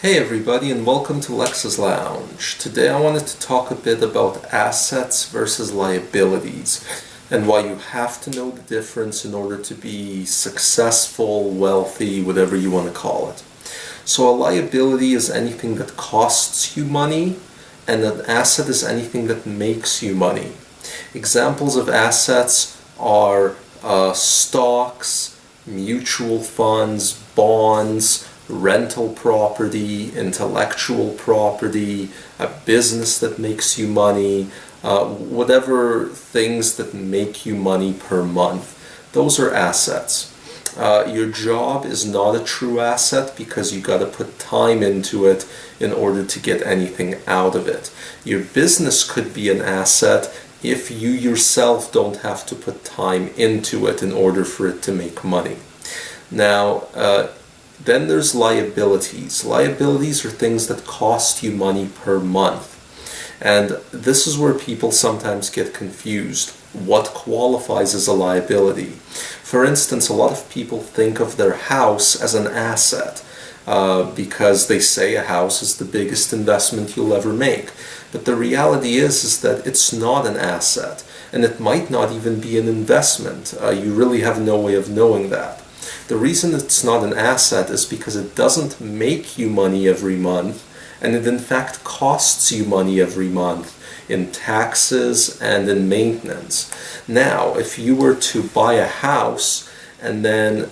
Hey everybody, and welcome to Lex's Lounge. Today I wanted to talk a bit about assets versus liabilities and why you have to know the difference in order to be successful, wealthy, whatever you want to call it. So a liability is anything that costs you money, and an asset is anything that makes you money. Examples of assets are stocks, mutual funds, bonds, rental property, intellectual property, a business that makes you money, whatever things that make you money per month. Those are assets. Your job is not a true asset because you got to put time into it in order to get anything out of it. Your business could be an asset if you yourself don't have to put time into it in order for it to make money. Now, then there's liabilities. Liabilities are things that cost you money per month. And this is where people sometimes get confused. What qualifies as a liability? For instance, a lot of people think of their house as an asset because they say a house is the biggest investment you'll ever make. But the reality is that it's not an asset, and it might not even be an investment. You really have no way of knowing that. The reason it's not an asset is because it doesn't make you money every month, and it in fact costs you money every month in taxes and in maintenance. Now, if you were to buy a house and then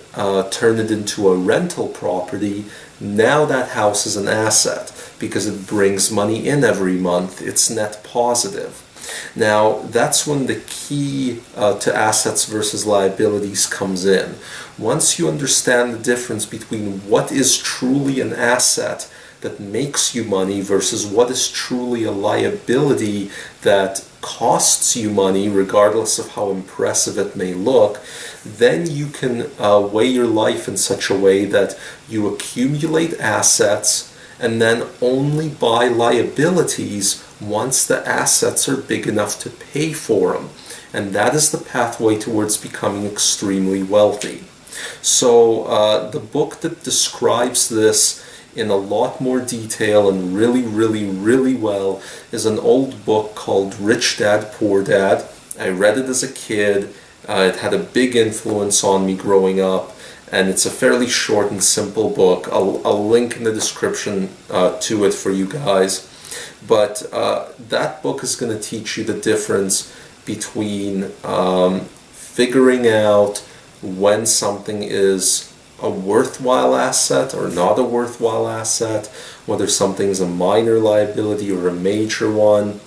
turn it into a rental property, now that house is an asset because it brings money in every month. It's net positive. Now, that's when the key to assets versus liabilities comes in. Once you understand the difference between what is truly an asset that makes you money versus what is truly a liability that costs you money, regardless of how impressive it may look, then you can weigh your life in such a way that you accumulate assets and then only buy liabilities once the assets are big enough to pay for them. And that is the pathway towards becoming extremely wealthy. So the book that describes this in a lot more detail and really well is an old book called Rich Dad, Poor Dad. I read it as a kid. It had a big influence on me growing up, and it's a fairly short and simple book. I'll link in the description to it for you guys. But that book is going to teach you the difference between figuring out when something is a worthwhile asset or not a worthwhile asset, whether something's a minor liability or a major one,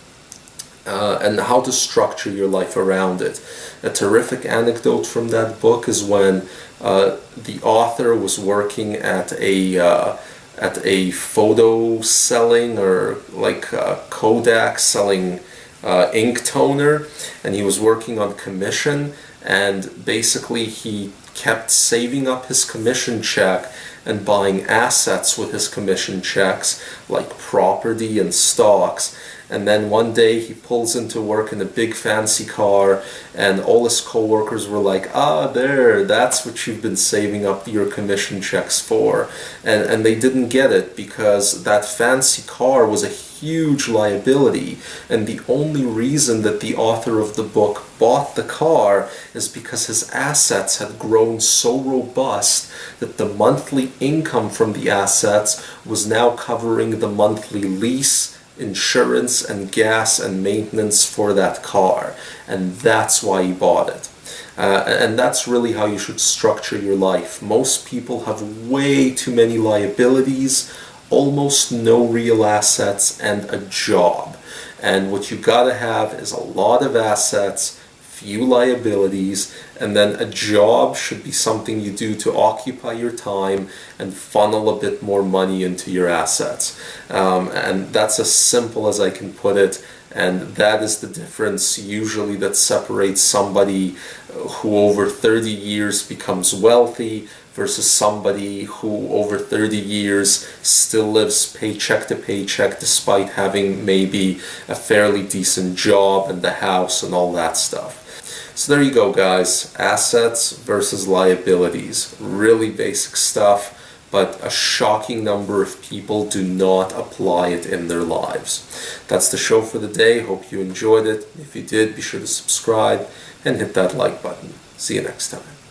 and how to structure your life around it. A terrific anecdote from that book is when the author was working at a photo selling or like Kodak selling ink toner, and he was working on commission, and basically he kept saving up his commission check and buying assets with his commission checks like property and stocks. And then one day he pulls into work in a big fancy car, and all his co-workers were like, that's what you've been saving up your commission checks for. And they didn't get it because that fancy car was a huge liability, and the only reason that the author of the book bought the car is because his assets had grown so robust that the monthly income from the assets was now covering the monthly lease, insurance, and gas and maintenance for that car, and that's why he bought it. And that's really how you should structure your life. Most people have way too many liabilities, almost no real assets, and a job. And what you gotta have is a lot of assets, few liabilities, and then a job should be something you do to occupy your time and funnel a bit more money into your assets. And that's as simple as I can put it, and that is the difference usually that separates somebody who over 30 years becomes wealthy versus somebody who over 30 years still lives paycheck to paycheck despite having maybe a fairly decent job and the house and all that stuff. So there you go, guys. Assets versus liabilities. Really basic stuff, but a shocking number of people do not apply it in their lives. That's the show for the day. Hope you enjoyed it. If you did, be sure to subscribe and hit that like button. See you next time.